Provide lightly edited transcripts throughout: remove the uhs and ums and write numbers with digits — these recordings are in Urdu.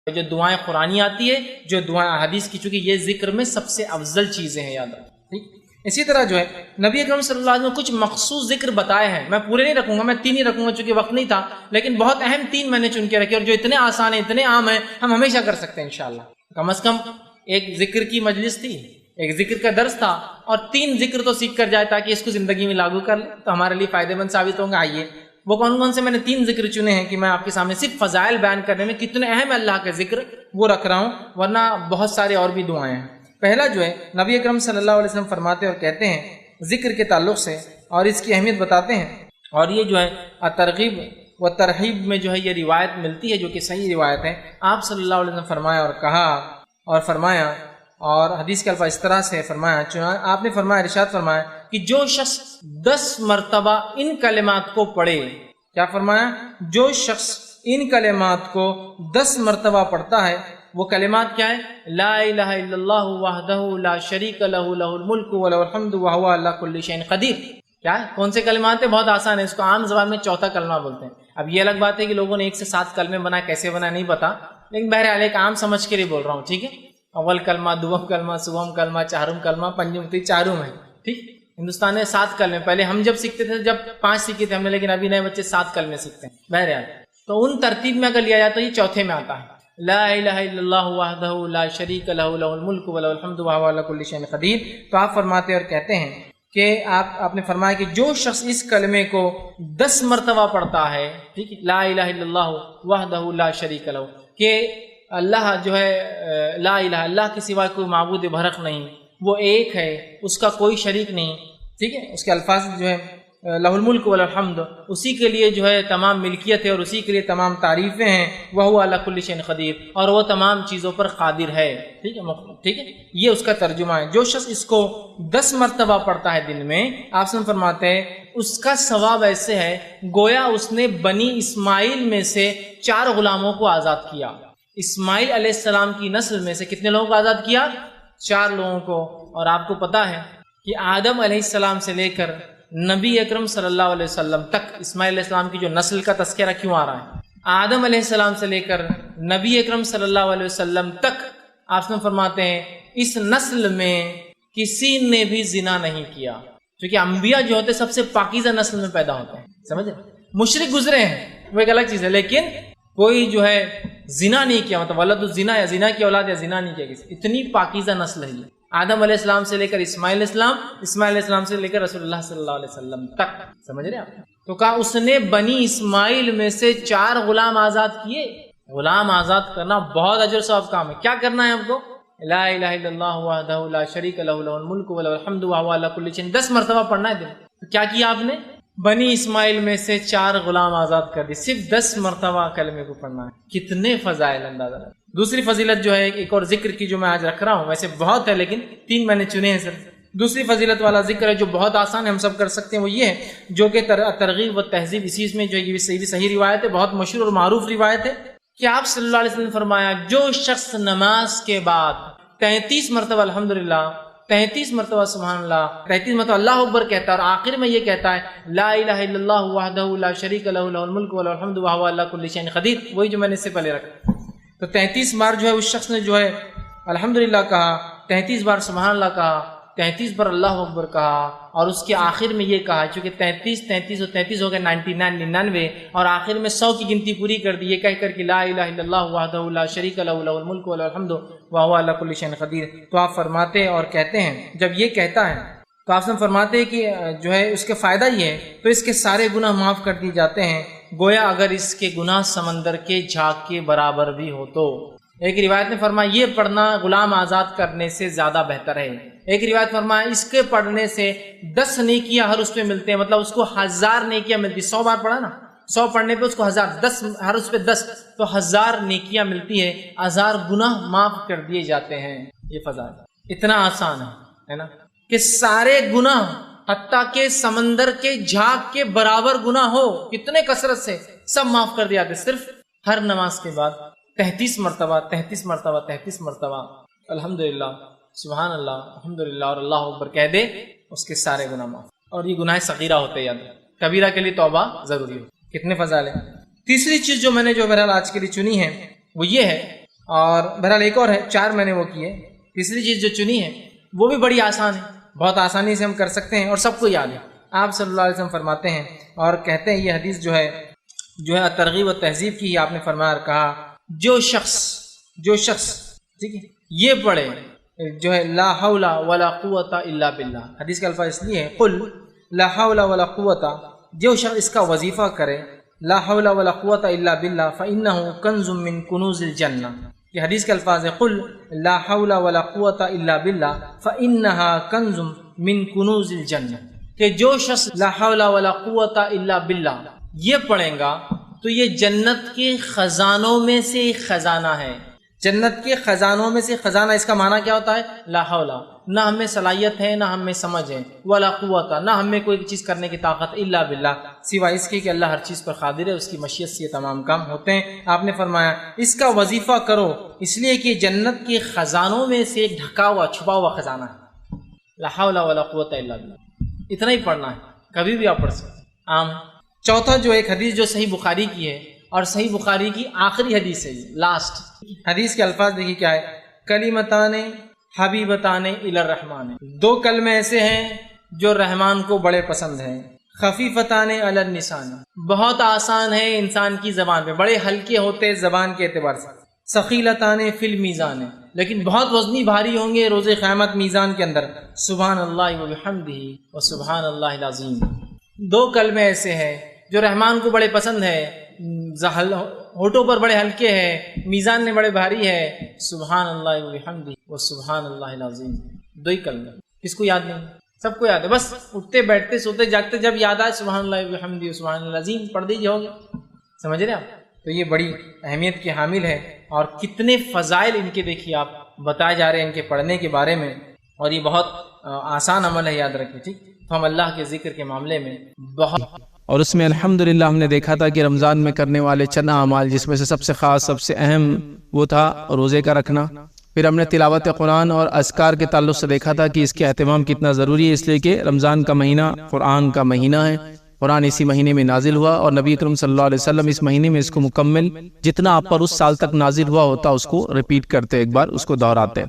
جو دعائیں قرآنی آتی ہے، جو دعائیں حدیث کی، چونکہ یہ ذکر میں سب سے افضل چیزیں ہیں، یاد رکھیں، ٹھیک۔ اسی طرح جو ہے نبی اکرم صلی اللہ علیہ وسلم نے کچھ مخصوص ذکر بتائے ہیں، میں پورے نہیں رکھوں گا، میں 3 ہی رکھوں گا چونکہ وقت نہیں تھا، لیکن بہت اہم 3 میں نے چن کے رکھے، اور جو اتنے آسان ہیں، اتنے عام ہیں، ہم ہمیشہ کر سکتے ہیں انشاءاللہ۔ کم از کم ایک ذکر کی مجلس تھی، ایک ذکر کا درس تھا، اور 3 ذکر تو سیکھ کر جائے تاکہ اس کو زندگی میں لاگو کر لیں تو ہمارے لیے فائدہ مند ثابت ہوں گا۔ آئیے وہ کون کون سے میں نے 3 ذکر چنے ہیں کہ میں آپ کے سامنے صرف فضائل بیان کرنے میں کتنے اہم اللہ کے ذکر وہ رکھ رہا ہوں، ورنہ بہت سارے اور بھی دعائیں ہیں۔ پہلا جو ہے نبی اکرم صلی اللہ علیہ وسلم فرماتے اور کہتے ہیں ذکر کے تعلق سے، اور اس کی اہمیت بتاتے ہیں، اور یہ جو ہے ترغیب و ترہیب میں جو ہے یہ روایت ملتی ہے جو کہ صحیح روایت ہے۔ آپ صلی اللہ علیہ وسلم فرمایا اور کہا اور فرمایا، اور حدیث کے الفاظ اس طرح سے فرمایا، آپ نے فرمایا، ارشاد فرمایا کہ جو شخص 10 مرتبہ ان کلمات کو پڑھے، کیا فرمایا؟ جو شخص ان کلمات کو 10 مرتبہ پڑھتا ہے، وہ کلمات کیا ہے؟ لا الہ الا اللہ وحدہ لا شریک لہ لہ الملک ولہ الحمد وہو علی کل شیء قدیر۔ کیا ہے؟ کون سے کلمات ہیں؟ بہت آسان ہے، اس کو عام زبان میں چوتھا کلمہ بولتے ہیں۔ اب یہ الگ بات ہے کہ لوگوں نے 1 سے 7 کلمے بنائے، کیسے بنا نہیں پتا، لیکن بہرحال ایک عام سمجھ کے لیے بول رہا ہوں، ٹھیک ہے؟ اول کلمہ، دوم کلمہ، سوم کلمہ، چہارم کلمہ، پنجم تی، چارم ہے، ٹھیک۔ ہندوستان میں 7 کلمے، پہلے ہم جب سیکھتے تھے جب 5 سیکھے تھے ہم نے، لیکن ابھی نئے بچے 7 کلمے سیکھتے ہیں۔ بہرحال تو ان ترتیب میں اگر لیا جائے تو یہ چوتھے میں آتا ہے، لا الہ الا اللہ وحدہ لا شریک لہ لہ الملک ولہ الحمد وہو علی کل شیء قدیر۔ تو آپ فرماتے اور کہتے ہیں کہ آپ نے فرمایا کہ جو شخص اس کلمے کو 10 مرتبہ پڑھتا ہے، ٹھیک ہے، لا الہ الا اللہ وحدہ لا شریک لہ، کہ اللہ جو ہے لا الہ، اللہ کے سوا کوئی معبود برحق نہیں، وہ ایک ہے، اس کا کوئی شریک نہیں، ٹھیک ہے۔ اس کے الفاظ جو ہے لہ الملک ولہ الحمد، اسی کے لیے جو ہے تمام ملکیت ہے اور اسی کے لیے تمام تعریفیں ہیں، وہو علی کل شیء قدیر، اور وہ تمام چیزوں پر قادر ہے، ٹھیک ہے، ٹھیک ہے۔ یہ اس کا ترجمہ ہے۔ جو شخص اس کو 10 مرتبہ پڑھتا ہے دن میں، آپ سے فرماتے ہیں اس کا ثواب ایسے ہے گویا اس نے بنی اسماعیل میں سے 4 غلاموں کو آزاد کیا۔ اسماعیل علیہ السلام کی نسل میں سے کتنے لوگوں کو آزاد کیا؟ 4 لوگوں کو۔ اور آپ کو پتا ہے کہ آدم علیہ السلام سے لے کر نبی اکرم صلی اللہ علیہ وسلم تک اسماعیل علیہ السلام کی جو نسل کا تذکرہ کیوں آ رہا ہے؟ آدم علیہ السلام سے لے کر نبی اکرم صلی اللہ علیہ وسلم تک آپ فرماتے ہیں اس نسل میں کسی نے بھی زنا نہیں کیا، کیونکہ انبیاء جو ہوتے سب سے پاکیزہ نسل میں پیدا ہوتے ہیں، سمجھے؟ مشرک گزرے ہیں وہ ایک الگ چیز ہے، لیکن کوئی جو ہے زنا نہیں کیا، مطلب ولد الزنا، یا زنا کی اولاد، یا زنا نہیں کیا کسی، اتنی پاکیزہ نسل ہے یہ، آدم علیہ السلام سے لے کر اسماعیل علیہ السلام، اسماعیل علیہ السلام سے لے کر رسول اللہ صلی اللہ علیہ وسلم تک، سمجھ رہے ہیں آپ؟ تو کہا اس نے بنی اسماعیل میں سے 4 غلام آزاد کیے۔ غلام آزاد کرنا بہت اجر ثواب کام ہے۔ کیا کرنا ہے آپ کو؟ لا الہ الا اللہ وحدہ لا شریک لہ لہ الملک ولہ الحمد وہو علی کل شیء، 10 مرتبہ پڑھنا ہے دن۔ تو کیا کیا آپ نے؟ بنی اسماعیل میں سے 4 غلام آزاد کر دی، صرف 10 مرتبہ کلمے کو پڑھنا ہے۔ کتنے فضائل اندازہ لگا۔ دوسری فضیلت جو ہے ایک اور ذکر کی جو میں آج رکھ رہا ہوں، ویسے بہت ہے لیکن 3 میں نے چنے ہیں صرف۔ دوسری فضیلت والا ذکر ہے جو بہت آسان ہے، ہم سب کر سکتے ہیں، وہ یہ ہے جو کہ ترغیب و تہذیب، اسی میں جو یہ صحیح روایت ہے، بہت مشہور اور معروف روایت ہے کہ آپ صلی اللہ علیہ وسلم نے فرمایا جو شخص نماز کے بعد 33 مرتبہ الحمدللہ، 33 مرتبہ سبحان اللہ، 33 مرتبہ اللہ اکبر کہتا ہے اور آخر میں یہ کہتا ہے لا الہ الا اللہ وحدہ لا شریک لہ لہ الملک ولہ الحمد وہو علی کل شیء قدیر، وہی جو میں نے اس سے پہلے رکھا۔ تو 33 بار جو ہے اس شخص نے جو ہے الحمدللہ کہا، 33 بار سبحان اللہ کہا، 33 بار اللہ اکبر کہا، اور اس کے آخر میں یہ کہا، چونکہ 33 اور 33 ہو گئے 99 اور آخر میں 100 کی گنتی پوری کر دی، یہ کہہ کر کہ لا الہ الا اللہ وحدہ لا شریک لہ لہ الملک ولہ الحمد وہو علی کل شیء قدیر۔ تو آپ فرماتے اور کہتے ہیں جب یہ کہتا ہے تو آپ فرماتے ہیں کہ جو ہے اس کے فائدہ یہ ہے تو اس کے سارے گناہ معاف کر دی جاتے ہیں، گویا اگر اس کے گناہ سمندر کے جھاگ کے برابر بھی ہو تو۔ ایک روایت نے فرمایا یہ پڑھنا غلام آزاد کرنے سے زیادہ بہتر ہے۔ ایک روایت فرمایا اس کے پڑھنے سے 10 نیکیاں ہر اس پہ ملتے ہیں، مطلب اس کو 1000 نیکیاں ملتی، 100 بار پڑھا نا، 100 پڑھنے پہ اس کو 1000، 10 ہر اس پہ 10 تو 1000 نیکیاں ملتی ہے، 1000 گناہ معاف کر دیے جاتے ہیں۔ یہ فضائل اتنا آسان ہے نا کہ سارے گناہ حتیٰ کہ سمندر کے جھاگ کے برابر گناہ ہو کتنے کثرت سے سب معاف کر دیا، صرف ہر نماز کے بعد 33 مرتبہ 33 مرتبہ 33 مرتبہ الحمدللہ سبحان اللہ الحمدللہ اور اللہ اکبر کہہ دے، اس کے سارے گناہ معاف۔ اور یہ گناہ صغیرہ ہوتے یاد، کبیرہ کے لیے توبہ ضروری ہو۔ کتنے فضائل ہیں۔ تیسری چیز جو میں نے جو بہرحال آج کے لیے چنی ہے وہ یہ ہے اور بہرحال ایک اور ہے، 4 میں نے وہ کیے. تیسری چیز جو چنی ہے وہ بھی بڑی آسان ہے، بہت آسانی سے ہم کر سکتے ہیں اور سب کو یاد ہے. آپ صلی اللہ علیہ وسلم فرماتے ہیں اور کہتے ہیں، یہ حدیث جو ہے ترغیب و تہذیب کی ہی آپ نے فرمایا اور کہا، جو شخص ٹھیک ہے یہ پڑھے جو ہے لا حول ولا قوت الا باللہ. حدیث کا الفاظ اس لیے ہے قل لا حول ولا قوت، جو شخص اس کا وظیفہ کرے لا حول ولا قوت الا باللہ فإنہ کنز من کنوز الجنہ. یہ حدیث کے الفاظ ہے قل لا حول ولا قوت الا باللہ فإنہا کنز من کنوز الجنہ، کہ جو شخص لا حول ولا قوت الا باللہ یہ پڑھیں گا تو یہ جنت کے خزانوں میں سے ایک خزانہ ہے. جنت کے خزانوں میں سے خزانہ، اس کا معنی کیا ہوتا ہے؟ لا حول، نہ ہمیں صلاحیت ہے، نہ ہمیں سمجھ ہے، ولا قوت، نہ ہمیں کوئی چیز کرنے کی طاقت، الا باللہ، سوائے اس کی کہ اللہ ہر چیز پر قادر ہے، اس کی مشیت سے یہ تمام کام ہوتے ہیں. آپ نے فرمایا اس کا وظیفہ کرو، اس لیے کہ جنت کے خزانوں میں سے ایک ڈھکا ہوا چھپا ہوا خزانہ ہے. لا حول ولا قوت الا باللہ، اتنا ہی پڑھنا ہے، کبھی بھی آپ پڑھ سکتے ہیں، عام. چوتھا جو ایک حدیث جو صحیح بخاری کی ہے اور صحیح بخاری کی آخری حدیث ہے، لاسٹ حدیث کے الفاظ دیکھیے کیا ہے، کلمتان حبیبتان الی الرحمن، 2 کلمے ایسے ہیں جو رحمان کو بڑے پسند ہیں، خفیفتان علی اللسان، بہت آسان ہے انسان کی زبان پہ، بڑے ہلکے ہوتے زبان کے اعتبار سے، ثقیلتان فی المیزان، لیکن بہت وزنی بھاری ہوں گے روز قیامت میزان کے اندر، سبحان اللہ وبحمدہ وسبحان اللہ العظیم. 2 کلمے ایسے ہیں جو رحمان کو بڑے پسند ہے، ہونٹوں پر بڑے ہلکے ہیں، میزان میں بڑے بھاری ہے، سبحان اللہ وبحمدہ وسبحان اللہ العظیم. 2 ہی کلمے، کس کو یاد نہیں؟ سب کو یاد ہے، بس اٹھتے بیٹھتے سوتے جاگتے جب یاد آئے سبحان اللہ وبحمدہ وسبحان اللہ العظیم پڑھ دیجیے، ہو گیا. سمجھ رہے آپ؟ تو یہ بڑی اہمیت کی حامل ہے، اور کتنے فضائل ان کے دیکھیے آپ بتائے جا رہے ہیں ان کے پڑھنے کے بارے میں، اور یہ بہت آسان عمل ہے، یاد رکھیں. ٹھیک، تو ہم اللہ کے ذکر کے معاملے میں بہت، اور اس میں الحمدللہ ہم نے دیکھا تھا کہ رمضان میں کرنے والے چند اعمال، جس میں سے سب سے خاص، سب سے اہم وہ تھا روزے کا رکھنا. پھر ہم نے تلاوت قرآن اور اذکار کے تعلق سے دیکھا تھا کہ اس کے اہتمام کتنا ضروری ہے، اس لیے کہ رمضان کا مہینہ قرآن کا مہینہ ہے، قرآن اسی مہینے میں نازل ہوا، اور نبی اکرم صلی اللہ علیہ وسلم اس مہینے میں اس کو مکمل جتنا آپ پر اس سال تک نازل ہوا ہوتا اس کو ریپیٹ کرتے، ایک بار اس کو دہراتے.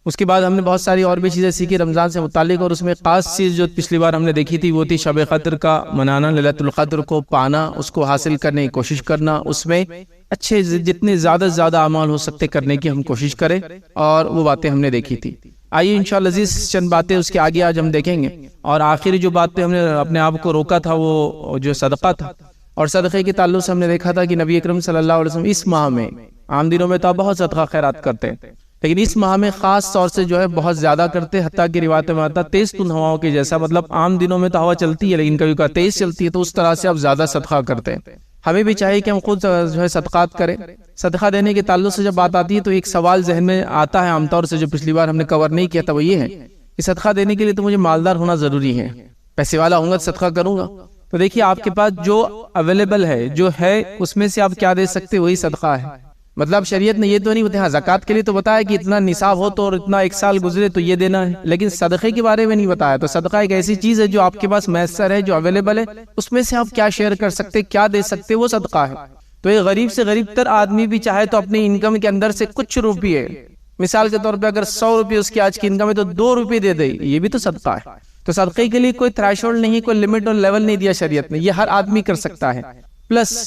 اس کے بعد ہم نے بہت ساری اور بھی چیزیں سیکھی رمضان سے متعلق، اور اس میں خاص چیز جو پچھلی بار ہم نے دیکھی تھی وہ تھی شب قدر کا منانا، لیلۃ القدر کو پانا، اس کو حاصل کرنے کی کوشش کرنا، اس میں اچھے جتنے زیادہ سے زیادہ اعمال ہو سکتے کرنے کی ہم کوشش کریں، اور وہ باتیں ہم نے دیکھی تھی. آئیے انشاءاللہ عزیز چند باتیں اس کے آگے آج ہم دیکھیں گے. اور آخری جو بات پہ ہم نے اپنے آپ کو روکا تھا وہ جو صدقہ تھا، اور صدقے کے تعلق سے ہم نے دیکھا تھا کہ نبی اکرم صلی اللہ علیہ وسلم اس ماہ میں، عام دنوں میں تو بہت صدقہ خیرات کرتے ہیں، لیکن اس ماہ میں خاص طور سے جو ہے بہت زیادہ کرتے، حتیٰ کہ روایت میں آتا تیز تند ہواؤں کے جیسا، مطلب عام دنوں میں تو ہوا چلتی ہے لیکن کبھی کبھی تیز چلتی ہے، تو اس طرح سے اب زیادہ صدقہ کرتے ہیں. ہمیں بھی چاہیے کہ ہم خود جو ہے صدقات کریں. صدقہ دینے کے تعلق سے جب بات آتی ہے تو ایک سوال ذہن میں آتا ہے عام طور سے، جو پچھلی بار ہم نے کور نہیں کیا تھا، وہ یہ ہے کہ صدقہ دینے کے لیے تو مجھے مالدار ہونا ضروری ہے، پیسے والا ہوں گا تو صدقہ کروں گا. تو دیکھیے آپ کے پاس جو اویلیبل ہے، جو ہے، اس میں سے آپ کیا دے سکتے وہی صدقہ ہے. مطلب شریعت نے یہ تو نہیں بتایا، ہاں زکوٰۃ کے لیے تو بتایا کہ اتنا نصاب ہو تو اور اتنا 1 سال گزرے تو یہ دینا ہے، لیکن صدقے کے بارے میں نہیں بتایا. تو صدقہ ایک ایسی چیز ہے جو آپ کے پاس میسر ہے، جو اویلیبل ہے، اس میں سے آپ کیا شیئر کر سکتے، کیا دے سکتے، وہ صدقہ ہے. تو ایک غریب سے غریب تر آدمی بھی چاہے تو اپنی انکم کے اندر سے کچھ روپیے، مثال کے طور پہ اگر 100 روپے اس کی آج کی انکم ہے تو 2 روپے دے دے، یہ بھی تو صدقہ ہے. تو صدقے کے لیے کوئی تھریشولڈ نہیں، کوئی لمٹ اور لیول نہیں دیا شریعت نے، یہ ہر آدمی کر سکتا ہے. پلس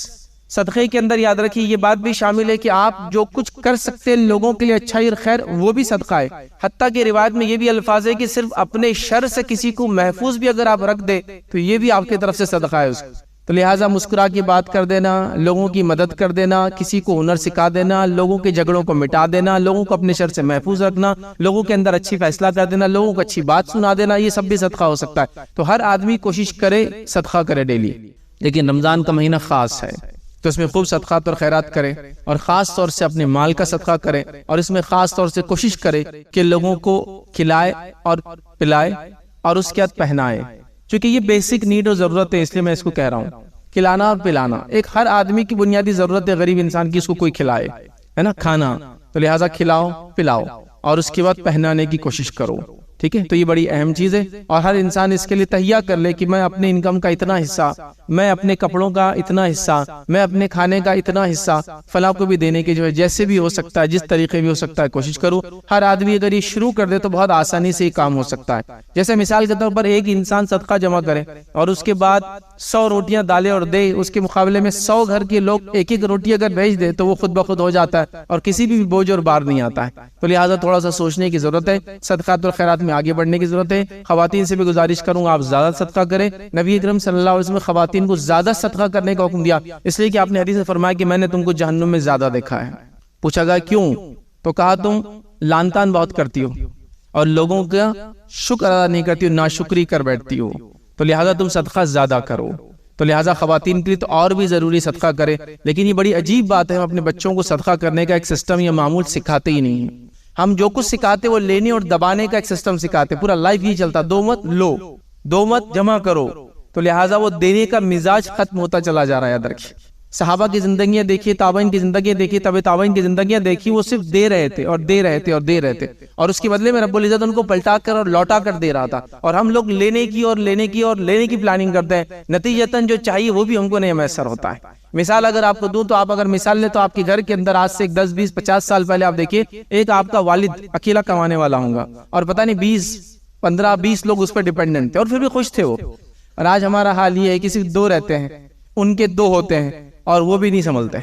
صدقے کے اندر یاد رکھیے یہ بات بھی شامل ہے کہ آپ جو کچھ کر سکتے ہیں لوگوں کے لیے اچھائی اور خیر، وہ بھی صدقہ ہے. حتیٰ کہ روایت میں یہ بھی الفاظ ہے کہ صرف اپنے شر سے کسی کو محفوظ بھی اگر آپ رکھ دے تو یہ بھی آپ کی طرف سے صدقہ ہے اس کو. تو لہٰذا مسکرا کے بات کر دینا، لوگوں کی مدد کر دینا، کسی کو ہنر سکھا دینا، لوگوں کے جھگڑوں کو مٹا دینا، لوگوں کو اپنے شر سے محفوظ رکھنا، لوگوں کے اندر اچھی فیصلہ کر دینا، لوگوں کو اچھی بات سنا دینا، یہ سب بھی صدقہ ہو سکتا ہے. تو ہر آدمی کوشش کرے صدقہ کرے ڈیلی. لیکن رمضان کا مہینہ خاص ہے تو اس میں خوب صدقات اور خیرات کرے، اور خاص طور سے اپنے مال کا صدقہ کرے، اور اس میں خاص طور سے کوشش کرے کہ لوگوں کو کھلائے اور پلائے اور اس کے بعد پہنائے، چونکہ یہ بیسک نیڈ اور ضرورت ہے، اس لیے میں اس کو کہہ رہا ہوں. کھلانا اور پلانا ایک ہر آدمی کی بنیادی ضرورت ہے، غریب انسان کی، اس کو کوئی کھلائے، ہے نا، کھانا. تو لہٰذا کھلاؤ پلاؤ اور اس کے بعد پہنانے کی کوشش کرو. ٹھیک ہے، تو یہ بڑی اہم چیز ہے، اور ہر انسان اس کے لیے تہیا کر لے کہ میں اپنے انکم کا اتنا حصہ، میں اپنے کپڑوں کا اتنا حصہ، میں اپنے کھانے کا اتنا حصہ فلاں کو بھی دینے کے جو ہے جیسے بھی ہو سکتا ہے، جس طریقے بھی ہو سکتا ہے کوشش کروں۔ ہر آدمی اگر یہ شروع کر دے تو بہت آسانی سے یہ کام ہو سکتا ہے۔ جیسے مثال کے طور پر ایک انسان صدقہ جمع کرے اور اس کے بعد 100 روٹیاں ڈالے اور دے، اس کے مقابلے میں 100 گھر کے لوگ ایک ایک روٹی اگر بھیج دے تو وہ خود بخود ہو جاتا ہے اور کسی بھی بوجھ اور بار نہیں آتا ہے۔ تو لہٰذا تھوڑا سا سوچنے کی ضرورت ہے، صدقات اور خیرات میں آگے بڑھنے کی ضرورت ہے۔ خواتین سے بھی گزارش کروں گا آپ زیادہ صدقہ کریں۔ نبی اکرم صلی اللہ علیہ وسلم نے خواتین کو زیادہ صدقہ کرنے کا حکم دیا، اس لیے کہ آپ نے حدیث میں فرمایا کہ میں نے تم کو جہنم میں زیادہ دیکھا ہے۔ پوچھا گیا کیوں؟ تو کہا تم لان تان بہت کرتی ہو اور لوگوں کا شکر ادا نہیں کرتی ہو، ناشکری کر بیٹھتی ہو، تو لہٰذا تم صدقہ زیادہ کرو۔ تو لہٰذا خواتین کے لیے تو اور بھی ضروری صدقہ کرے، لیکن یہ بڑی عجیب بات ہے، ہم اپنے بچوں کو صدقہ کرنے کا ایک سسٹم یا معمول سکھاتے ہی نہیں ہیں۔ ہم جو کچھ سکھاتے وہ لینے اور دبانے کا ایک سسٹم سکھاتے، پورا لائف یہ چلتا، دو مت لو، دو مت جمع کرو، تو لہٰذا وہ دینے کا مزاج ختم ہوتا چلا جا رہا ہے۔ یاد رکھیے، صحابہ کی زندگیاں دیکھیے، تابعین کی زندگیاں دیکھیے، تبع تابعین کی زندگیاں دیکھیے، وہ صرف دے رہے تھے اور دے رہے تھے اور دے رہے تھے، اور اس کے بدلے میں رب العزت ان کو پلٹا کر اور لوٹا کر دے رہا تھا، اور ہم لوگ لینے کی اور لینے کی اور لینے کی پلاننگ کرتے ہیں، نتیجتاً جو چاہیے وہ بھی ہم کو نہیں میسر ہوتا ہے۔ مثال اگر آپ کو دوں تو آپ اگر مثال لیں تو آپ کے گھر کے اندر آج سے 10 20 50 سال پہلے آپ دیکھیے، ایک آپ کا والد اکیلا کمانے والا ہوگا اور پتہ نہیں 20 15 20 لوگ اس پر ڈیپینڈنٹ تھے اور پھر بھی خوش تھے وہ، اور آج ہمارا حال یہ ہے کہ صرف 2 رہتے ہیں، ان کے 2 ہوتے ہیں اور وہ بھی نہیں سنبھلتے۔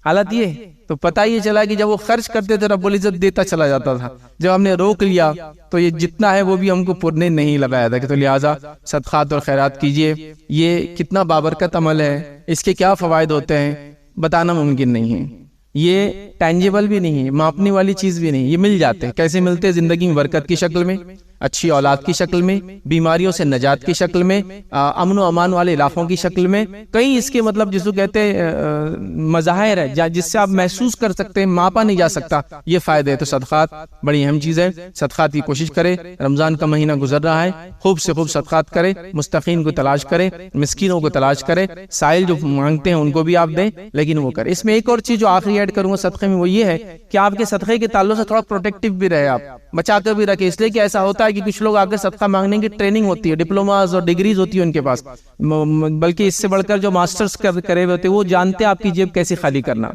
حالت یہ تو پتہ یہ چلا کہ جب وہ خرچ کرتے تھے رب العزت دیتا چلا جاتا تھا، جب ہم نے روک لیا تو یہ جتنا ہے وہ بھی ہم کو پورنے نہیں لگایا تھا۔ کہ تو لہٰذا صدقات اور خیرات کیجئے، یہ کتنا بابرکت عمل ہے، اس کے کیا فوائد ہوتے ہیں بتانا ممکن نہیں ہے، یہ ٹینجیبل بھی نہیں ہے، ماپنے والی چیز بھی نہیں، یہ مل جاتے ہیں۔ کیسے ملتے ہیں؟ زندگی میں برکت کی شکل میں، اچھی اولاد کی شکل میں، بیماریوں سے نجات کی شکل میں، امن و امان والے علاقوں کی شکل میں، کئی اس کے مطلب جس کو کہتے ہیں مظاہر ہے جس سے آپ محسوس کر سکتے ہیں، ماپا نہیں جا سکتا، یہ فائدے۔ تو صدقات بڑی اہم چیز ہے، صدقات کی کوشش کرے۔ رمضان کا مہینہ گزر رہا ہے، خوب سے خوب صدقات کرے، مستحقین کو تلاش کرے، مسکینوں کو تلاش کرے، سائل جو مانگتے ہیں ان کو بھی آپ دیں، لیکن وہ کرے۔ اس میں ایک اور چیز جو آخری ایڈ کروں گا صدقے میں، وہ یہ ہے کہ آپ کے صدقے کے تعلق سے تھوڑا پروٹیکٹیو بھی رہے، آپ بچا کر بھی رکھے، اس لیے کہ ایسا ہوتا ہے کہ کچھ لوگ آ کر صدقہ مانگنے کی ٹریننگ ہوتی ہے، ڈپلوماز اور ڈگریز ہوتی ہے ان کے پاس، بلکہ اس سے بڑھ کر جو ماسٹرز کرے ہوئے ہوتے ہیں وہ جانتے ہیں آپ کی جیب کیسے خالی کرنا۔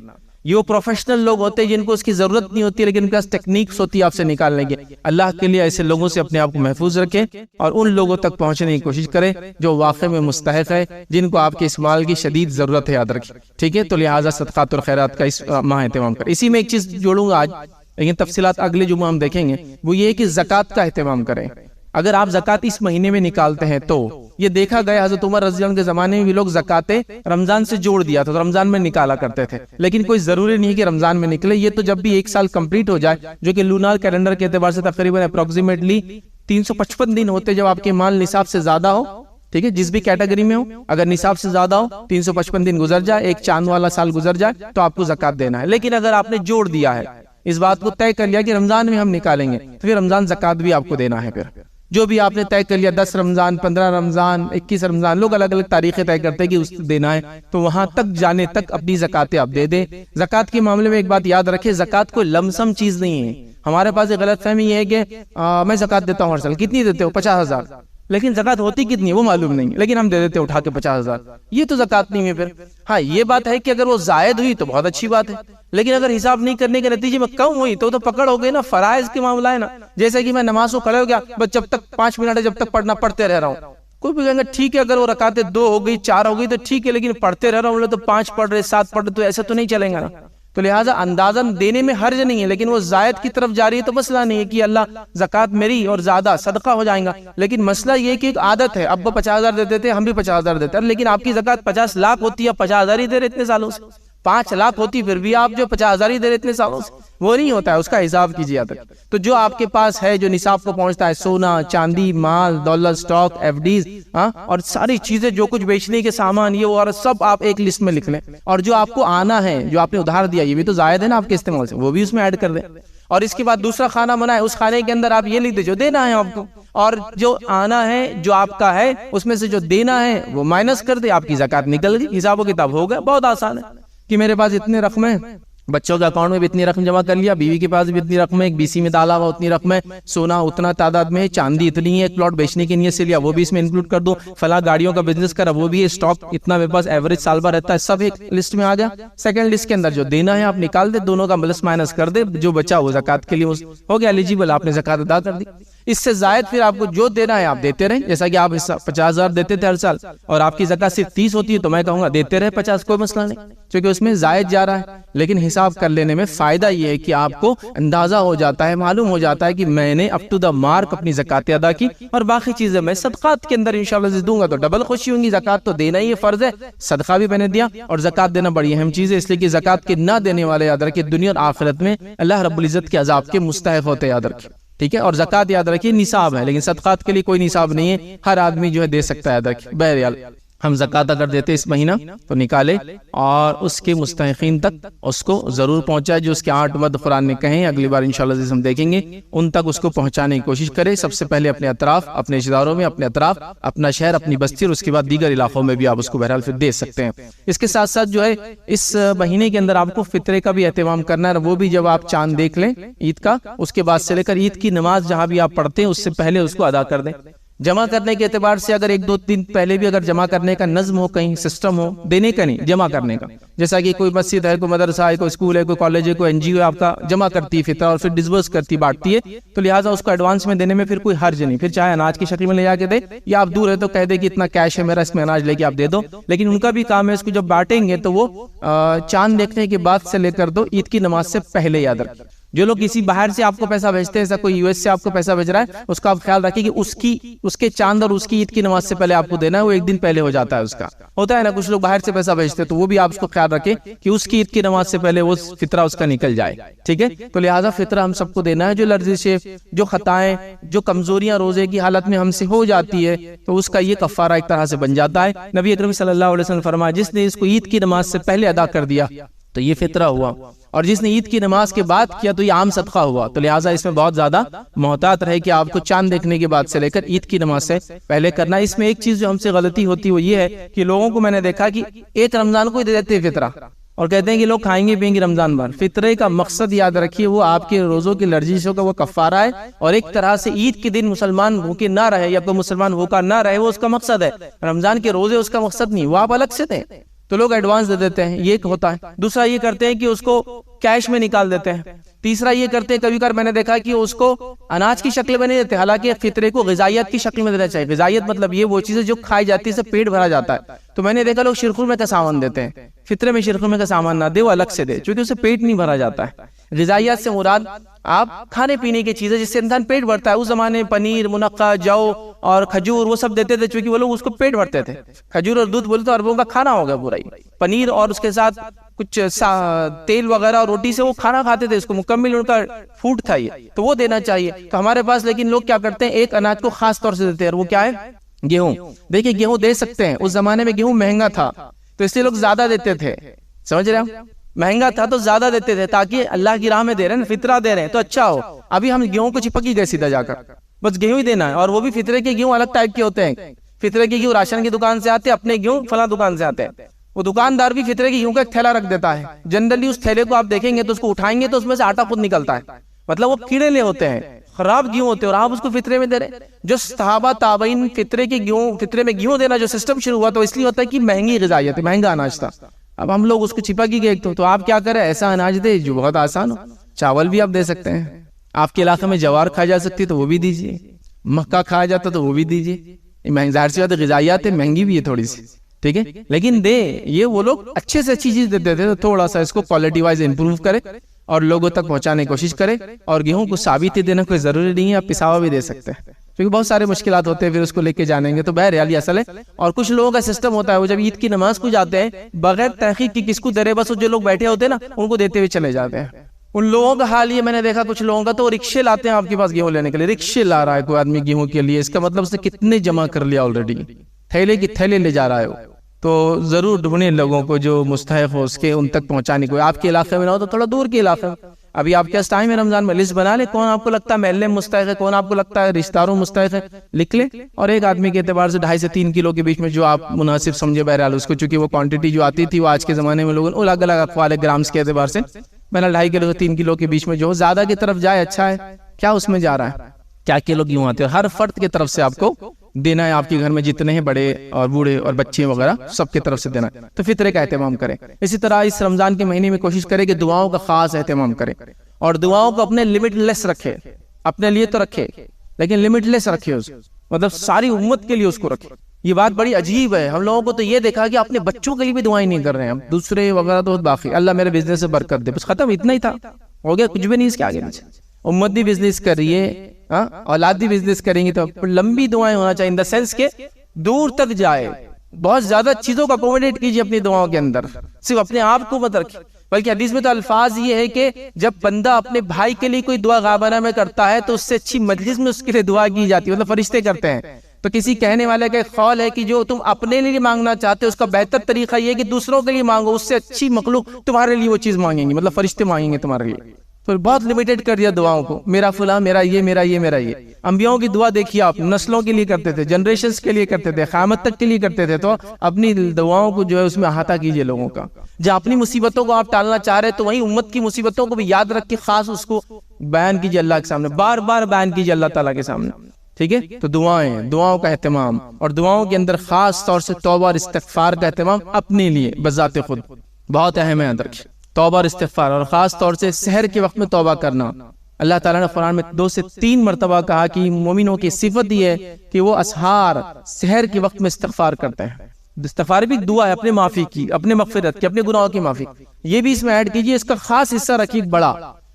یہ وہ پروفیشنل لوگ ہوتے ہیں جن کو اس کی ضرورت نہیں ہوتی، لیکن ان کے پاس ٹیکنیکس ہوتی ہے آپ سے نکالنے کی۔ اللہ کے لیے ایسے لوگوں سے اپنے آپ کو محفوظ رکھیں اور ان لوگوں تک پہنچنے کی کوشش کریں جو واقعی میں مستحق ہے، جن کو آپ کے اس مال کی شدید ضرورت ہے، یاد رکھیں، ٹھیک ہے؟ تو لہٰذا صدقات اور خیرات کا اس ماہ اہتمام کریں۔ اسی میں ایک چیز جوڑوں گا آج، لیکن تفصیلات اگلے جمعہ ہم دیکھیں گے، وہ یہ ہے کہ زکوٰۃ کا اہتمام کریں۔ اگر آپ زکوٰۃ اس مہینے میں نکالتے ہیں تو یہ دیکھا گیا حضرت عمر رضی اللہ عنہ کے زمانے میں بھی لوگ زکوٰۃ رمضان سے جوڑ دیا تھا، تو رمضان میں نکالا کرتے تھے، لیکن کوئی ضروری نہیں کہ رمضان میں نکلے، یہ تو جب بھی 1 سال کمپلیٹ ہو جائے، جو کہ لونار کیلنڈر کے اعتبار سے تقریباً اپروکسیمیٹلی 355 دن ہوتے جب آپ کے مال نصاب سے زیادہ ہو، ٹھیک ہے، جس بھی کیٹیگری میں ہو، اگر نصاب سے زیادہ ہو 355 دن گزر جائے، ایک چاند والا سال گزر جائے تو آپ کو زکوٰۃ دینا ہے۔ لیکن اگر آپ نے جوڑ دیا ہے، اس بات کو طے کر لیا کہ رمضان میں ہم نکالیں گے، تو پھر رمضان زکوٰۃ بھی آپ کو دینا ہے۔ پھر جو بھی آپ نے طے کر لیا 10 رمضان 15 رمضان 21 رمضان، لوگ الگ الگ تاریخیں طے کرتے ہیں کہ اس دینا ہے، تو وہاں تک جانے تک اپنی زکوٰۃ آپ دے دیں۔ زکوٰۃ کے معاملے میں ایک بات یاد رکھیں، زکوٰۃ کوئی لمسم چیز نہیں ہے۔ ہمارے پاس ایک غلط فہمی یہ ہے کہ میں زکوٰۃ دیتا ہوں ہر سال، کتنی دیتے ہو؟ 50,000، لیکن زکوٰۃ ہوتی کتنی ہے وہ معلوم نہیں، لیکن ہم دے دیتے اٹھا کے 50,000، یہ تو زکوٰۃ نہیں ہے۔ پھر ہاں یہ بات ہے کہ اگر وہ زائد ہوئی تو بہت اچھی بات ہے، لیکن اگر حساب نہیں کرنے کے نتیجے میں کم ہوئی تو پکڑ ہو گئی نا، فرائض کے معاملہ ہے نا۔ جیسے کہ میں نماز کو کھڑے ہو گیا، بس جب تک 5 منٹ ہے جب تک پڑھنا پڑھتے رہ رہا ہوں، کوئی بھی کہیں گے ٹھیک ہے اگر وہ رکعتیں 2 ہو گئی 4 ہو گئی تو ٹھیک ہے، لیکن پڑھتے رہ رہا ہوں تو 5 پڑھ رہے 7 پڑھ رہے، تو ایسا تو نہیں چلیں گا نا۔ تو لہٰذا اندازاً دینے میں حرج نہیں ہے، لیکن وہ زائد کی طرف جاری ہے تو مسئلہ نہیں ہے کہ اللہ زکوٰۃ میری اور زیادہ صدقہ ہو جائیں گا، لیکن مسئلہ یہ کہ ایک عادت ہے، ابا 50,000 دیتے تھے ہم بھی 50,000 دیتے ہیں، لیکن آپ کی زکوٰۃ 50 لاکھ ہوتی ہے، 50,000 ہی دے رہے اتنے سالوں سے، 5 لاکھ ہوتی پھر بھی آپ جو 50,000 ہی دے رہے اتنے سالوں سے، وہ نہیں ہوتا ہے، اس کا حساب کیجیے۔ تو جو آپ کے پاس ہے، جو نصاب کو پہنچتا ہے، سونا چاندی مال دولت اسٹاک ایف ڈیز اور ساری چیزیں جو کچھ بیچنے کے سامان یہ وہ سب آپ ایک لسٹ میں لکھ لیں، اور جو آپ کو آنا ہے جو آپ نے ادھار دیا یہ بھی تو زائد ہے نا آپ کے استعمال سے، وہ بھی اس میں ایڈ کر دیں، اور اس کے بعد دوسرا کھانا بنا ہے اس کھانے کے اندر آپ یہ لکھ دیں جو دینا ہے آپ کو، اور جو آنا ہے جو آپ کا ہے اس میں سے جو دینا ہے وہ مائنس کر دے، آپ کی زکوٰۃ نکل گئی، حساب و کتاب ہو گیا۔ بہت آسان ہے کہ میرے پاس اتنے رقم ہے بچوں کے اکاؤنٹ میں بھی اتنی رقم جمع کر لیا, بیوی کے پاس بھی اتنی رقم ہے, ایک BC میں ڈالا ہوا اتنی رقم ہے, سونا اتنا تعداد میں ہے, چاندی اتنی ہے, ایک پلاٹ بیچنے کی نیت سے لیا وہ بھی اس میں انکلوڈ کر دو, فلاں گاڑیوں کا بزنس کرا وہ بھی ہے, اسٹاک اتنا میرے پاس ایوریج سال بھر رہتا ہے, سب ایک لسٹ میں آ گیا. سیکنڈ لسٹ کے اندر جو دینا ہے آپ نکال دے, دونوں کا پلس مائنس کر دے, جو بچا وہ زکات کے لیے ہو گیا ایلیجیبل, آپ نے زکات ادا کر دی. اس سے زائد پھر آپ کو جو دینا ہے آپ دیتے رہیں, جیسا کہ آپ 50,000 دیتے تھے ہر سال اور آپ کی زکات صرف 30 ہوتی ہے, تو میں کہوں گا دیتے رہے 50, کوئی مسئلہ نہیں, کیونکہ اس میں زائد جا رہا ہے. لیکن حساب کر لینے میں فائدہ یہ ہے کہ آپ کو اندازہ ہو جاتا ہے, معلوم ہو جاتا ہے کہ میں نے اپ ٹو دا مارک اپنی زکات ادا کی, اور باقی چیزیں میں صدقات کے اندر انشاءاللہ دوں گا تو ڈبل خوشی ہوں گی. زکات تو دینا ہی فرض ہے, صدقہ بھی میں نے دیا, اور زکات دینا بڑی اہم چیز ہے, اس لیے کہ زکات کے نہ دینے والے یاد رکھیں دنیا اور آخرت میں اللہ رب العزت کے عذاب کے مستحق ہوتے, یاد رکھیں, ٹھیک ہے. اور زکات یاد رکھیے نصاب ہے, لیکن صدقات کے لیے کوئی نصاب نہیں ہے, ہر آدمی جو ہے دے سکتا ہے, یاد رکھیے. بہرحال ہم زکات اگر دیتے اس مہینہ تو نکالے اور اس کے مستحقین تک اس کو ضرور پہنچائے, جو اس کے 8 مد قرآن نے کہیں, اگلی بار انشاءاللہ ہم دیکھیں گے, ان تک اس کو پہنچانے کی کوشش کرے. سب سے پہلے اپنے اطراف, اپنے رشتہ داروں میں, اپنے اطراف, اپنا شہر, اپنی بستی, اور اس کے بعد دیگر علاقوں میں بھی آپ اس کو بہرحال پھر دے سکتے ہیں. اس کے ساتھ ساتھ جو ہے اس مہینے کے اندر آپ کو فطرے کا بھی اہتمام کرنا ہے, وہ بھی جب آپ چاند دیکھ لیں عید کا, اس کے بعد سے لے کر عید کی نماز جہاں بھی آپ پڑھتے ہیں اس سے پہلے اس کو ادا کر دیں. جمع کرنے کے اعتبار سے اگر 1-2 دن پہلے بھی اگر جمع کرنے کا نظم ہو, کہیں سسٹم ہو, دینے کا نہیں جمع کرنے کا, جیسا کہ کوئی مسجد ہے, کوئی مدرسہ ہے, کوئی اسکول ہے, کوئی کالج ہے, کوئی NGO ہے, آپ کا جمع کرتی ہے فطرہ اور پھر ڈسبرس کرتی, بانٹتی ہے, تو لہٰذا اس کو ایڈوانس میں دینے میں پھر کوئی حرج نہیں. پھر چاہے اناج کی شکل میں لے جا کے دے, یا آپ دور ہے تو کہہ دے کہ اتنا کیش ہے میرا, اس میں اناج لے کے آپ دے دو. لیکن ان کا بھی کام ہے, اس کو جب بانٹیں گے تو وہ چاند دیکھنے کے بعد سے لے کر دو, عید کی نماز سے پہلے, یاد رکھیں. جو لوگ کسی باہر سے آپ کو پیسہ بھیجتے ہیں, ایسا کوئی US سے آپ کو پیسہ بھیج رہا ہے, اس کا آپ خیال رکھیں کہ اس کے چاند اور اس کی عید کی نماز سے پہلے آپ کو دینا ہے, وہ 1 دن پہلے ہو جاتا ہے. اس کا ہوتا ہے نا, کچھ لوگ باہر سے پیسہ بھیجتے ہیں, تو وہ بھی آپ اس کو خیال رکھیں کہ اس کی عید کی نماز سے پہلے وہ فطرہ اس کا نکل جائے, ٹھیک ہے. تو لہٰذا فطرہ ہم سب کو دینا ہے. جو لرزشیں, جو خطائیں, جو کمزوریاں روزے کی حالت میں ہم سے ہو جاتی ہے, تو اس کا یہ کفارہ ایک طرح سے بن جاتا ہے. نبی اکرم صلی اللہ علیہ وسلم فرمایا, جس نے اس کو عید کی نماز سے پہلے ادا کر دیا تو یہ فطرہ ہوا, اور جس نے عید کی نماز کے بعد کیا تو یہ عام صدقہ ہوا. تو لہٰذا اس میں بہت زیادہ محتاط رہے کہ آپ کو چاند دیکھنے کے بعد سے لے کر عید کی نماز سے پہلے کرنا. اس میں ایک چیز جو ہم سے غلطی ہوتی ہے وہ یہ ہے کہ لوگوں کو میں نے دیکھا کہ ایک رمضان کو دے دیتے ہیں فطرہ, اور کہتے ہیں کہ لوگ کھائیں گے پئیں گے رمضان بھر. فطرے کا مقصد یاد رکھیے وہ آپ کے روزوں کی لرزشوں کا وہ کفارہ ہے, اور ایک طرح سے عید کے دن مسلمان بھوکے نہ رہے یا کوئی مسلمان بھوکا نہ رہے, وہ اس کا مقصد ہے. رمضان کے روزے اس کا مقصد نہیں, وہ آپ الگ سے دیں. تو لوگ ایڈوانس دے دیتے ہیں, یہ ایک ہوتا ہے. دوسرا یہ کرتے ہیں کہ اس کو کیش میں نکال دیتے ہیں. تیسرا یہ کرتے ہیں, کبھی کبھار میں نے دیکھا کہ اس کو اناج کی شکل میں نہیں دیتے, حالانکہ فطرے کو غذائیت کی شکل میں دینا چاہیے. غذائیت مطلب یہ وہ چیزیں جو کھائی جاتی ہے, سے پیٹ بھرا جاتا ہے. تو میں نے دیکھا لوگ شیرخورمے کا سامان دیتے ہیں, فطرے میں شیرخورمے کا سامان نہ دے, وہ الگ سے دے, چونکہ اسے پیٹ نہیں بھرا جاتا ہے. غذائیت سے مراد آپ کھانے پینے کی چیزیں جس سے انسان پیٹ بھرتا ہے. اس زمانے پنیر, منقع, جو اور کھجور وہ سب دیتے تھے, چونکہ وہ لوگ اس کو پیٹ بھرتے تھے. کھجور اور دودھ بولے تو عربوں کا کھانا ہوگا پورا ہی. پنیر اور اس کے ساتھ کچھ تیل وغیرہ اور روٹی سے وہ کھانا کھاتے تھے, اس کو مکمل ان کا فوڈ تھا یہ, تو وہ دینا چاہیے. تو ہمارے پاس لیکن لوگ کیا کرتے ہیں, ایک اناج کو خاص طور سے دیتے ہیں, اور وہ کیا ہے, گیہوں. دیکھیں گیہوں دے سکتے ہیں, اس زمانے میں گیہوں مہنگا تھا تو اس لیے لوگ زیادہ دیتے تھے, سمجھ رہے ہیں, مہنگا تھا تو زیادہ دیتے تھے تاکہ اللہ کی راہ میں دے رہے ہیں, فطرہ دے رہے ہیں تو اچھا ہو. ابھی ہم گیہوں کو چپکی گئے سیدھا جا کر, بس گیہوں ہی دینا ہے, اور وہ بھی فطرے کے گیہوں الگ ٹائپ کے ہوتے ہیں. فطرے کے گیہوں راشن کی دکان سے آتے ہیں, اپنے گیہوں فلاں دکان سے آتے ہیں. وہ دکاندار بھی فطرے کے گیہوں کا ایک تھیلا رکھ دیتا ہے. جنرلی اس تھیلے کو آپ دیکھیں گے تو اس کو اٹھائیں گے تو اس میں سے آٹا خود نکلتا ہے, مطلب وہ کیڑے لے ہوتے ہیں, خراب گیہوں ہوتے ہیں, اور آپ اس کو فطرے میں دے رہے ہیں. جو صحابہ تابعین فطرے کے گیہوں, فطرے میں گیہوں دینا جو سسٹم شروع ہوا تو اس لیے ہوتا ہے کہ مہنگی غذائیت ہے, مہنگا اناج تھا. اب ہم لوگ اس کو چپکی گئے تو آپ کیا کریں, ایسا اناج دے جو بہت آسان ہو. چاول بھی آپ دے سکتے ہیں, آپ کے علاقے میں جوار کھائی جا سکتی تو وہ بھی دیجیے, مکہ کھایا جاتا تو وہ بھی دیجیے. ظاہر سی بات ہے غذائیات ہے, مہنگی بھی ہے تھوڑی سی, ٹھیک ہے, لیکن دے. یہ وہ لوگ اچھے سے اچھی چیز دیتے تھے, تو تھوڑا سا اس کو کوالٹی وائز امپروو کرے اور لوگوں تک پہنچانے کی کوشش کرے. اور گیہوں کو ثابت ہی دینا کوئی ضروری نہیں ہے, آپ پساوا بھی دے سکتے ہیں, کیونکہ بہت سارے مشکلات ہوتے ہیں پھر اس کو لے کے جانے گے. تو بہرحال یہ اصل ہے. اور کچھ لوگوں کا سسٹم ہوتا ہے, وہ جب عید کی نماز کو جاتے ہیں بغیر تحقیق کی کس کو دے رہے, بس جو لوگ بیٹھے ہوتے ہیں نا ان کو دیتے ہوئے چلے جاتے ہیں. ان لوگوں کا حال یہ میں نے دیکھا, کچھ لوگوں کا تو رکشے لاتے ہیں آپ کے پاس گیہوں لینے کے لیے. رکشے لا رہا ہے کوئی آدمی گیہوں کے لیے, اس کا مطلب اس نے کتنے جمع کر لیا آلریڈی, تھیلے کی تھیلے لے جا رہا ہے وہ. تو ضرور ڈھونڈیں لوگوں کو جو مستحق ہو اس کے, ان تک پہنچانے کو. آپ کے علاقے میں نہ ہو تو تھوڑا دور کے علاقے میں. ابھی آپ کے پاس ٹائم ہے رمضان میں, لسٹ بنا لیں کون آپ کو لگتا ہے محلے میں مستحق ہے, کون آپ کو لگتا ہے رشتہ داروں مستحق ہے, لکھ لیں. اور ایک آدمی کے اعتبار سے 2.5 سے 3 کلو کے بیچ میں جو آپ مناسب سمجھے, بہرحال اس کو, چونکہ وہ کوانٹٹی جو آتی تھی وہ آج کے زمانے میں لوگوں الگ الگ اقوال گرامز کے اعتبار سے میرا 2.5 کلو سے 3 کلو کے بیچ میں جو ہو، زیادہ کی طرف جائے اچھا ہے، کیا اس میں جا رہا ہے، کیا کلو کیوں آتے ہیں؟ ہر فرد کی طرف سے آپ کو دینا ہے، آپ کے گھر میں جتنے ہیں بڑے اور بوڑھے اور بچے وغیرہ سب کی طرف سے دینا ہے، تو فطرے کا اہتمام کریں۔ اسی طرح اس رمضان کے مہینے میں کوشش کریں کہ دعاؤں کا خاص اہتمام کریں، اور دعاؤں کو اپنے لمٹ لیس رکھے، اپنے لیے تو رکھے لیکن لمٹ لیس رکھے، اس مطلب ساری امت کے لیے اس کو رکھے۔ یہ بات بڑی عجیب ہے، ہم لوگوں کو تو یہ دیکھا کہ اپنے بچوں کے لیے بھی دعائیں نہیں کر رہے ہیں، ہم دوسرے وغیرہ تو باقی، اللہ میرے بزنس سے برکت دے، بس ختم، اتنا ہی تھا، ہو گیا، کچھ بھی نہیں اس کے آگے پیچھے۔ امت بھی بزنس کر رہی ہے، اولاد بھی بزنس کریں گی، تو لمبی دعائیں ہونا چاہیے، ان دا سینس کہ دور تک جائے، بہت زیادہ چیزوں کو اکوموڈیٹ کیجیے اپنی دعاؤں کے اندر، صرف اپنے آپ کو مت رکھیے۔ بلکہ حدیث میں تو الفاظ یہ ہے کہ جب بندہ اپنے بھائی کے لیے کوئی دعا غائبانہ میں کرتا ہے تو اس سے اچھی مجلس میں اس کے لیے دعا کی جاتی ہے، مطلب فرشتے کرتے ہیں۔ تو کسی کہنے والے کا ایک قول ہے کہ جو تم اپنے لیے مانگنا چاہتے ہو اس کا بہتر طریقہ یہ ہے کہ دوسروں کے لیے مانگو، اس سے اچھی مخلوق تمہارے لیے وہ چیز مانگیں گی، مطلب فرشتے مانگیں گے تمہارے لیے۔ تو بہت لمیٹڈ کر دیا دعاؤں کو، میرا فلاں، میرا یہ، میرا یہ، میرا یہ۔ انبیاؤں کی دعا دیکھیے آپ، نسلوں کے لیے کرتے تھے، جنریشنز کے لیے کرتے تھے، قیامت تک کے لیے کرتے تھے۔ تو اپنی دعاؤں کو جو ہے اس میں احاطہ کیجیے لوگوں کا، جہاں اپنی مصیبتوں کو آپ ٹالنا چاہ رہے تو وہیں امت کی مصیبتوں کو بھی یاد رکھ کے خاص اس کو بیان کیجیے اللہ کے سامنے، بار بار بیان کیجیے اللہ تعالیٰ کے سامنے، ٹھیک ہے؟ تو دعاؤں کا اہتمام، اور دعاؤں کے اندر خاص طور سے توبہ اور استغفار کا اہتمام اپنے لیے بذات خود بہت اہم ہے، یاد رکھیے، توبہ اور استغفار، اور خاص طور سے سحر کے وقت میں توبہ کرنا۔ اللہ تعالیٰ نے قرآن میں 2 سے 3 مرتبہ کہا کہ مومنوں کی صفت یہ ہے کہ وہ اسحار، سحر کے وقت میں استغفار کرتے ہیں۔ استغفار بھی دعا ہے، اپنے معافی کی، اپنے مغفرت کی، اپنے گناہوں کی معافی، یہ بھی اس میں ایڈ کیجیے، اس کا خاص حصہ رکھیے، بڑا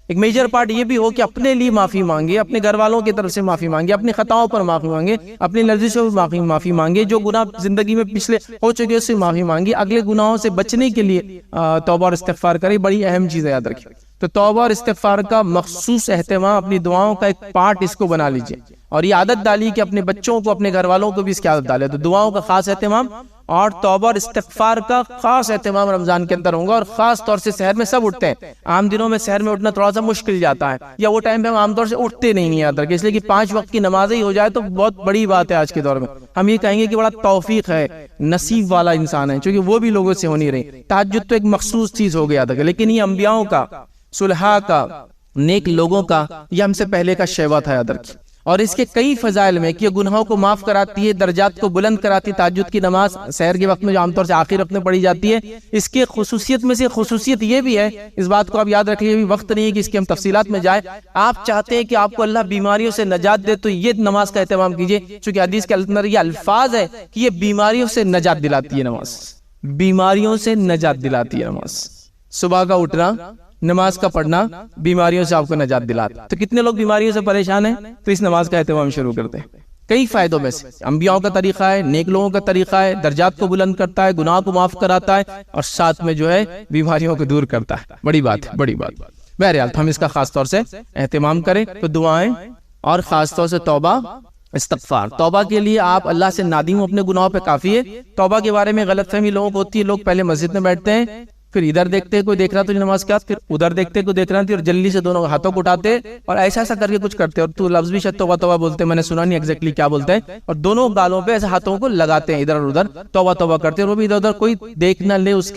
ایک میجر پارٹ یہ بھی ہو کہ اپنے لیے معافی مانگے، اپنے گھر والوں کی طرف سے معافی مانگے، اپنی خطاؤں پر معافی مانگے، اپنی لرزشوں پر معافی مانگے، جو گناہ زندگی میں پچھلے ہو چکے اس سے معافی مانگے، اگلے گناہوں سے بچنے کے لیے توبہ اور استغفار کرے، بڑی اہم چیز ہے، یاد رکھیے۔ تو توبہ اور استغفار کا مخصوص اہتمام، اپنی دعاؤں کا ایک پارٹ اس کو بنا لیجئے، اور یہ عادت ڈالی کہ اپنے بچوں کو، اپنے گھر والوں کو بھی اس کی عادت ڈالے۔ تو دعاؤں کا خاص اہتمام اور توبہ اور استغفار کا خاص اہتمام رمضان کے اندر ہوگا، اور خاص طور سے سحر میں سب اٹھتے ہیں، عام دنوں میں سحر میں اٹھنا تھوڑا سا مشکل جاتا ہے، یا وہ ٹائم پہ ہم عام طور سے اٹھتے نہیں ہیں، یاد رکھیں، اس لیے کہ 5 وقت کی نماز ہی ہو جائے تو بہت بڑی بات ہے آج کے دور میں۔ ہم یہ کہیں گے کہ بڑا توفیق ہے، نصیب والا انسان ہے، چونکہ وہ بھی لوگوں سے ہو نہیں رہی۔ تہجد تو ایک مخصوص چیز ہو گیا تھا، لیکن یہ انبیاؤں کا، صلحاء کا، نیک لوگوں کا، یہ ہم سے پہلے کا شیوا تھا، یاد رکھیں۔ اور اس کے کئی فضائل میں کہ یہ گناہوں کو معاف کراتی ہے، درجات کو بلند کراتی ہے۔ تہجد کی نماز سحر کے وقت میں جو عام طور سے آخر وقت میں پڑھی جاتی ہے، اس کے خصوصیت میں سے خصوصیت یہ بھی ہے، اس بات کو آپ یاد رکھ لیجیے، ابھی وقت نہیں ہے کہ اس کی ہم تفصیلات میں جائیں۔ آپ چاہتے ہیں کہ آپ کو اللہ بیماریوں سے نجات دے تو یہ نماز کا اہتمام کیجیے، چونکہ حدیث کے اندر یہ الفاظ ہے کہ یہ بیماریوں سے نجات دلاتی ہے نماز، بیماریوں سے نجات دلاتی ہے نماز۔ صبح کا اٹھنا، نماز کا پڑھنا بیماریوں سے آپ کو نجات دلاتا۔ تو کتنے لوگ بیماریوں سے پریشان ہیں، تو اس نماز کا اہتمام شروع کرتے ہیں۔ کئی فائدوں میں سے انبیاءوں کا طریقہ ہے، نیک لوگوں کا طریقہ ہے، درجات کو بلند کرتا ہے، گناہ کو معاف کراتا ہے، اور ساتھ میں جو ہے بیماریوں کو دور کرتا ہے۔ بڑی بات ہے، بڑی بات۔ بہرحال ہم اس کا خاص طور سے اہتمام کریں۔ تو دعائیں اور خاص طور سے توبہ استغفار۔ توبہ کے لیے آپ اللہ سے نادم اپنے گناہوں پہ کافی ہے۔ توبہ کے بارے میں غلط فہمی لوگوں کو ہوتی ہے، لوگ پہلے مسجد میں بیٹھتے ہیں، پھر ادھر دیکھتے کوئی دیکھ رہا تو نماز کے بعد، پھر ادھر دیکھتے کوئی دیکھ رہا تھی، اور جلدی سے دونوں ہاتھوں کو اٹھاتے اور ایسا کر کے کچھ کرتے، اور تو لفظ بھی شاید توبہ توبہ بولتے، میں نے سنا نہیں ایگزیکٹلی کیا بولتے ہیں، اور دونوں گالوں پہ ایسے ہاتھوں کو لگاتے ہیں ادھر اور ادھر، توبہ توبہ کرتے، اور وہ بھی ادھر ادھر کوئی دیکھ نہ لے اس